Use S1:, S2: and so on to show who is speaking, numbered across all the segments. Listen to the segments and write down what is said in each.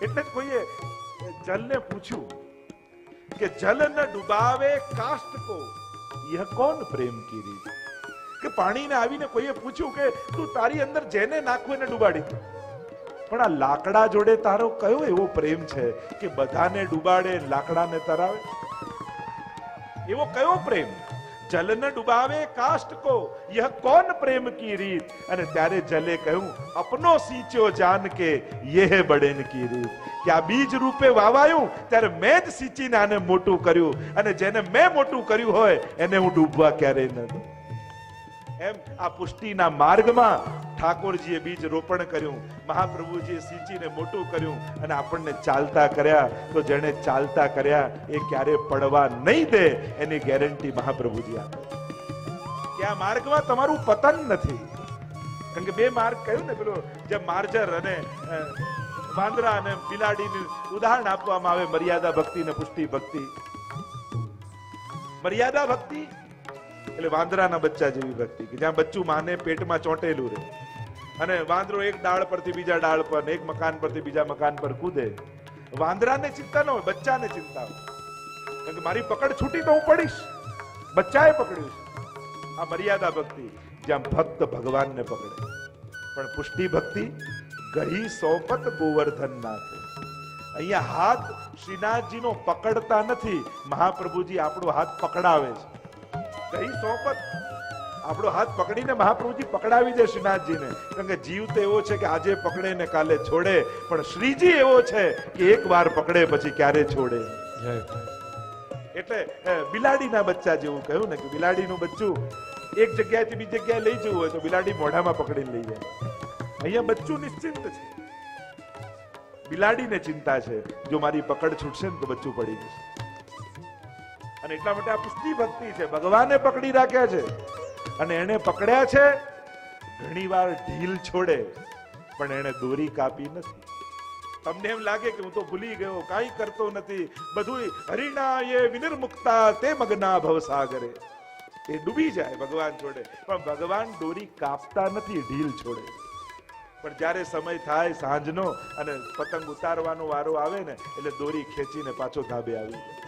S1: એટલે જ કોઈએ જલને પૂછ્યું કે જલ ન ડુબાવે કાષ્ટ કો યહ કોણ પ્રેમ કી રીત, કે પાણીને આવીને કોઈએ પૂછ્યું કે તું તારી અંદર જેને નાખવું એને ડુબાડી દે, પણ આ લાકડા જોડે તારો કયો એવો પ્રેમ છે કે બધાને ડુબાડે લાકડાને તરાવે? એવો કયો પ્રેમ? જલ ન ડુબાવે કાષ્ટ કો યહ કોન પ્રેમ કી રીત. અને ત્યારે જલે કહ્યું અપનો सींचो जान के यह बड़ेन की રીત, કે આ બીજ રૂપે વાવાયું ત્યારે મેં જ સિંચીને આને મોટું કર્યું, અને જેને મેં મોટું કર્યું હોય એને હું ડૂબવા ક્યારેય ન દઉં. એમ આ પુષ્ટિના માર્ગમાં ઠાકોરજીએ બીજ રોપણ કર્યું, મહાપ્રભુજીએ સિંચીને મોટું કર્યું, અને આપણને ચાલતા કર્યા. તો જેને ચાલતા કર્યા એ ક્યારે પડવા નહીં દે એની ગેરંટી મહાપ્રભુજી આપે કે આ માર્ગમાં તમારું પતન નથી. કારણ કે બે માર્ગ કહ્યું ને, પેલો જે માર્જર અને વાંદરા અને બિલાડીનું ઉદાહરણ આપવામાં આવે, મર્યાદા ભક્તિ ને પુષ્ટિ ભક્તિ. મર્યાદા ભક્તિ એટલે વાંદરાના બચ્ચા જેવી ભક્તિ, કે જ્યાં બચ્ચું માને પેટમાં ચોંટેલું રહે, અને વાંદરો એક ડાળ પરથી બીજા ડાળ પર, એક મકાન પરથી બીજા મકાન પર કૂદે. વાંદરાને ચિંતા ન હોય, બચ્ચાને ચિંતા હોય, કારણ કે મારી પકડ છૂટી તો હું પડીશ, બચ્ચાએ પકડ્યું છે. આ મર્યાદા ભક્તિ, જ્યાં ભક્ત ભગવાનને પકડે. પણ પુષ્ટિ ભક્તિ ગહી સોપત ગોવર્ધન નાથે. અહીંયા હાથ શ્રીનાથજીનો પકડતા નથી, મહાપ્રભુજી આપણો હાથ પકડાવે છે. ગહી સોપત, આપણો હાથ પકડીને મહાપ્રભુજી પકડાવી દે શ્રીનાથજીને. કારણ કે જીવ તો એવો છે કે આજે પકડે ને કાલે છોડે, પણ શ્રીજી એવો છે કે એક વાર પકડે પછી ક્યારે છોડે. એટલે બિલાડીના બચ્ચા જેવું કહ્યું ને, કે બિલાડીનું બચ્ચું એક જગ્યાએથી બીજી જગ્યાએ લઈ જવું હોય તો બિલાડી મોઢામાં પકડીને લઈ જાય. અહીંયા બચ્ચું નિશ્ચિંત છે, બિલાડીને ચિંતા છે જો મારી પકડ છૂટશે ને તો બચ્ચું પડી જશે. અને એટલા માટે આ પુષ્ટિ ભક્તિ છે, ભગવાને પકડી રાખ્યા છે, અને એને પકડ્યા છે. ઘણી વાર ઢીલ છોડે પણ એને દોરી કાપી નથી. તમને એમ લાગે કે હું તો ભૂલી ગયો, કાંઈ કરતો નથી, બધું હરિના એ વિનિર્મુક્તા તે મગ્ના ભવસાગરે, એ ડૂબી જાય ભગવાન છોડે. પણ ભગવાન દોરી કાપતા નથી, ઢીલ છોડે. પણ જ્યારે સમય થાય સાંજનો અને પતંગ ઉતારવાનો વારો આવે ને, એટલે દોરી ખેંચીને પાછો ધાબે આવી જાય.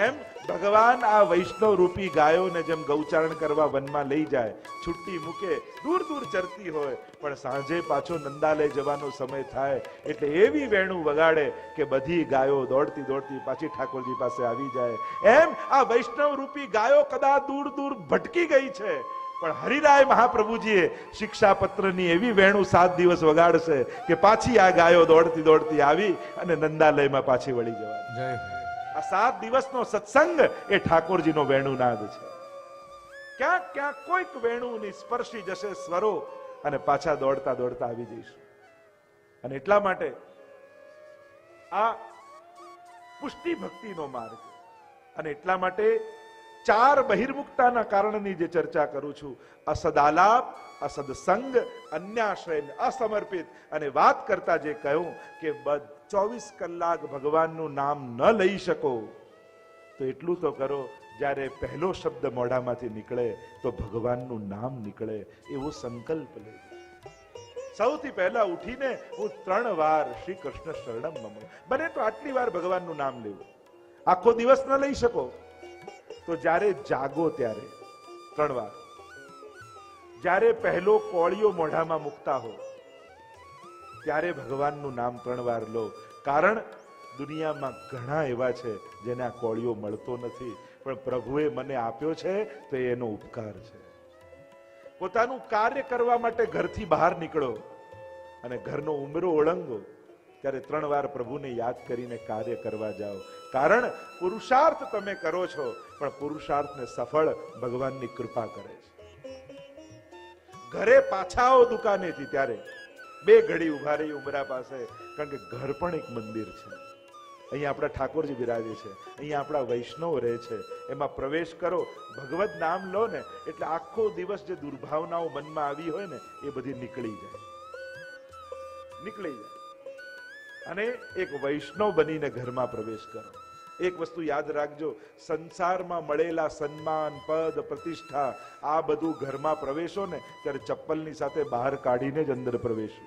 S1: એમ ભગવાન આ વૈષ્ણવ રૂપી ગાયોને જેમ ગૌચારણ કરવા વનમાં લઈ જાય, છુટ્ટી મૂકે, દૂર દૂર ચરતી હોય, પણ સાંજે પાછો નંદાલય જવાનો સમય થાય એટલે એવી વેણું વગાડે કે બધી ગાયો દોડતી દોડતી પાછી ઠાકોરજી પાસે આવી જાય. એમ આ વૈષ્ણવ રૂપી ગાયો કદાચ દૂર દૂર ભટકી ગઈ છે, પણ હરિરાય મહાપ્રભુજીએ શિક્ષાપત્રની એવી વેણું 7 દિવસ વગાડશે કે પાછી આ ગાયો દોડતી દોડતી આવી અને નંદાલયમાં પાછી વળી જવાની. આ 7 દિવસનો સત્સંગ એ ઠાકોરજીનો વેણુનાદ છે. ક્યાંક ક્યાંક કોઈક વેણુની સ્પર્શી જશે સ્વરો, અને પાછા દોડતા દોડતા આવી જઈશું. અને એટલા માટે આ પુષ્ટિ ભક્તિનો માર્ગ, અને એટલા માટે 4 બહિર્મુક્તાના કારણની જે ચર્ચા કરું છું, અસદાલાપ, અસદસંગ, અન્યાશ્રય, અસમર્પિત, અને વાત કરતા જે કહ્યું કે 24 કલાક ભગવાનનું નામ ન લઈ શકો તો એટલું તો કરો, જ્યારે પહેલો શબ્દ મોઢામાંથી નીકળે તો ભગવાનનું નામ નીકળે એવો સંકલ્પ લે. સૌથી પહેલા ઉઠીને હું 3 વાર શ્રી કૃષ્ણ શરણમ મમ, બને તો આટલી વાર ભગવાનનું નામ લેવું. આખો દિવસ ન લઈ શકો તો જ્યારે જાગો ત્યારે 3 વાર. જ્યારે પહેલો કોળિયો મોઢામાં મૂકતા હો ત્યારે ભગવાનનું નામ 3 વાર લો. કારણ દુનિયામાં ઘણા એવા છે જેને આ કોળિયો મળતો નથી, પણ પ્રભુએ મને આપ્યો છે તો એનો ઉપકાર છે. પોતાનું કાર્ય કરવા માટે ઘરથી બહાર નીકળો અને ઘરનો ઉંબરો ઓળંગો ત્યારે 3 વાર પ્રભુને યાદ કરીને કાર્ય કરવા જાઓ. કારણ પુરુષાર્થ તમે કરો છો, પણ પુરુષાર્થને સફળ ભગવાનની કૃપા કરે છે. ઘરે પાછા આવો દુકાનેથી ત્યારે 2 ઘડી ઉભા રહી ઉંબરા પાસે, કારણ કે ઘર પણ એક મંદિર છે. અહીંયા આપણા ઠાકોરજી બિરાજે છે, અહીંયા આપણા વૈષ્ણવ રહે છે. એમાં પ્રવેશ કરો, ભગવત નામ લો ને એટલે આખો દિવસ જે દુર્ભાવનાઓ મનમાં આવી હોય ને એ બધી નીકળી જાય. અને એક વૈષ્ણવ બનીને ઘરમાં પ્રવેશ કરો. એક વસ્તુ યાદ રાખજો, સંસારમાં મળેલા સન્માન, પદ, પ્રતિષ્ઠા, આ બધું ઘરમાં પ્રવેશો ને ત્યારે ચપ્પલની સાથે બહાર કાઢીને જ અંદર પ્રવેશો.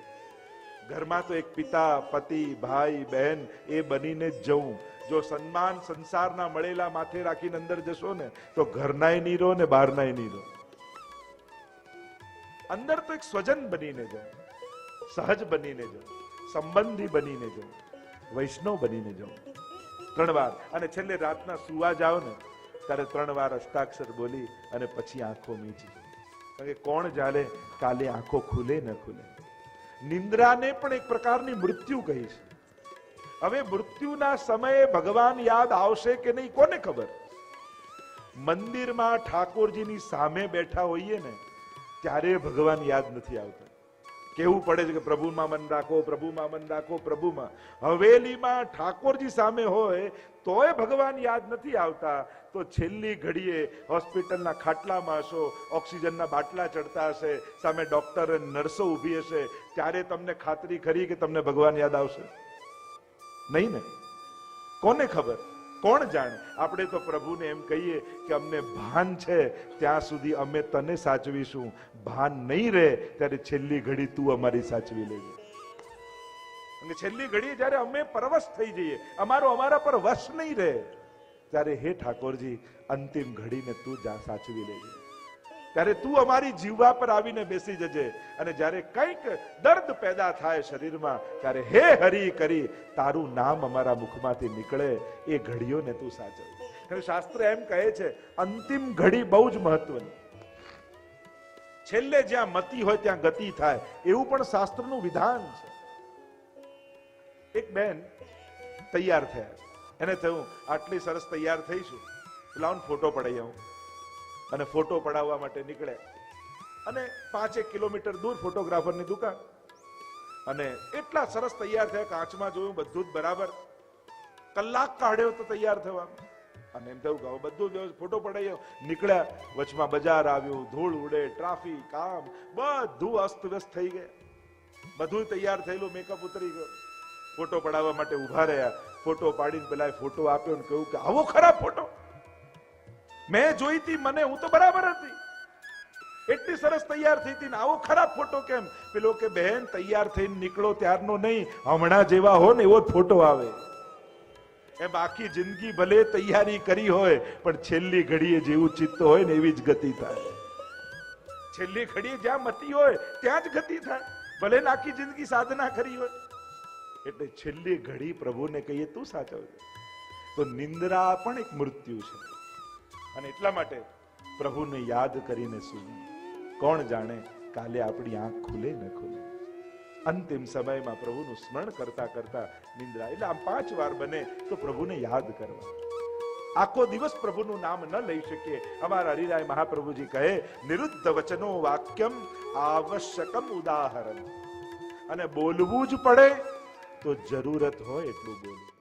S1: ઘરમાં તો એક પિતા, પતિ, ભાઈ, બહેન એ બનીને જ જવું. જો સન્માન સંસારના મળેલા માથે રાખીને અંદર જશો ને તો ઘરનાય નહીં રહો ને બહારનાય નહીં રહો. અંદર તો એક સ્વજન બનીને જાઓ, સહજ બનીને જાઓ, સંબંધી બનીને જાઓ, વૈષ્ણવ બનીને જાઓ 3 વાર. અને છેલ્લે રાતના સુવા જાઓ ને ત્યારે 3 વાર અષ્ટાક્ષર બોલી અને પછી આંખો મીચી. કારણ કે કોણ જાણે કાલે આંખો ખુલે ન ખુલે. નિંદ્રાને પણ એક પ્રકારની મૃત્યુ કહી છે. હવે મૃત્યુના સમયે ભગવાન યાદ આવશે કે નહીં કોને ખબર. મંદિરમાં ઠાકોરજીની સામે બેઠા હોઈએ ને ત્યારે ભગવાન યાદ નથી આવતા. કેવું પડે છે કે પ્રભુમાં મન રાખો, પ્રભુમાં મન રાખો, પ્રભુમાં. હવેલીમાં ઠાકોરજી સામે હોય તોય ભગવાન યાદ નથી આવતા, તો છેલ્લી ઘડીએ હોસ્પિટલના ખાટલામાં હશો, ઓક્સિજનના બાટલા ચડતા હશે, સામે ડોક્ટર અને નર્સો ઊભી હશે, ત્યારે તમને ખાતરી ખરી કે તમને ભગવાન યાદ આવશે? નહીં ને. કોને ખબર, કોણ જાણે. આપણે તો પ્રભુને એમ કહીએ કે અમને ભાન છે ત્યાં સુધી અમે તને સાચવીશું, ભાન નહીં રહે ત્યારે છેલ્લી ઘડી તું અમારી સાચવી લેજે. અને છેલ્લી ઘડીએ જ્યારે અમે પરવશ થઈ જઈએ, અમારા પર વશ નહીં રહે, ત્યારે હે ઠાકોરજી અંતિમ ઘડીને તું સાચવી લેજે. ત્યારે તું અમારી જીવવા પર આવીને બેસી જજે. અને જ્યારે કંઈક દર્દ પેદા થાય શરીરમાં ત્યારે હે હરી કરી તારું નામ અમારા મુખમાંથી નીકળે, એ ઘડીઓને તું સાચવ. શાસ્ત્ર એમ કહે છે અંતિમ ઘડી બહુ જ મહત્વની. છેલ્લે જ્યાં મતિ હોય ત્યાં ગતિ થાય, એવું પણ શાસ્ત્રનું વિધાન છે. એક બેન તૈયાર થયા, એને થયું આટલી સરસ તૈયાર થઈશું, લાવ ફોટો પડાઈ આવું. અને ફોટો પડાવવા માટે નીકળ્યા. અને 5-1 કિલોમીટર દૂર ફોટોગ્રાફરની દુકાન. અને એટલા સરસ તૈયાર થયા, કાચમાં જોયું બધું જ બરાબર. કલાક કાઢ્યો તો તૈયાર થવા. અને એમ થયું કે બધું ફોટો પડાવી નીકળ્યા. વચમાં બજાર આવ્યું, ધૂળ ઉડે, ટ્રાફિક, કામ, બધું અસ્તવ્યસ્ત થઈ ગયા. બધું તૈયાર થયેલું, મેકઅપ ઉતરી ગયો. ફોટો પડાવવા માટે ઉભા રહ્યા. ફોટો પાડીને પેલા ફોટો આપ્યો ને કહ્યું કે આવો ખરાબ ફોટો મેં જોઈ હતી, મને હું તો બરાબર હતી, એટલી સરસ તૈયાર થઈ હતી ને આવો ખરાબ ફોટો કેમ? પેલો કે બહેન તૈયાર થઈને નીકળો ત્યારનો નહીં, હમણાં જેવા હો ને એવો જ ફોટો આવે. એમ આખી જિંદગી ભલે તૈયારી કરી હોય પણ છેલ્લી ઘડીએ જેવું ચિત્ત હોય ને એવી જ ગતિ થાય. છેલ્લી ઘડીએ જ્યાં મતિ હોય ત્યાં જ ગતિ થાય, ભલે ને આખી જિંદગી સાધના કરી હોય. એટલે છેલ્લી ઘડી પ્રભુને કહીએ તું સાચવજે. તો નિંદ્રા પણ એક મૃત્યુ છે. અને એટલા માટે પ્રભુને યાદ કરીને સૂવું. કોણ જાણે કાલે આપણી આંખ ખુલે ન ખુલે. અંતિમ સમયમાં પ્રભુનું સ્મરણ કરતા કરતા નિંદ્રા. એટલે આમ 5 વાર બને તો પ્રભુને યાદ કરવા. આખો દિવસ પ્રભુનું નામ ન લઈ શકીએ. અમારા હરિરાય મહાપ્રભુજી કહે નિરુદ્ધ વચનો વાક્યમ આવશ્યકમ ઉદાહરણ. અને બોલવું જ પડે તો જરૂરત હોય એટલું બોલવું.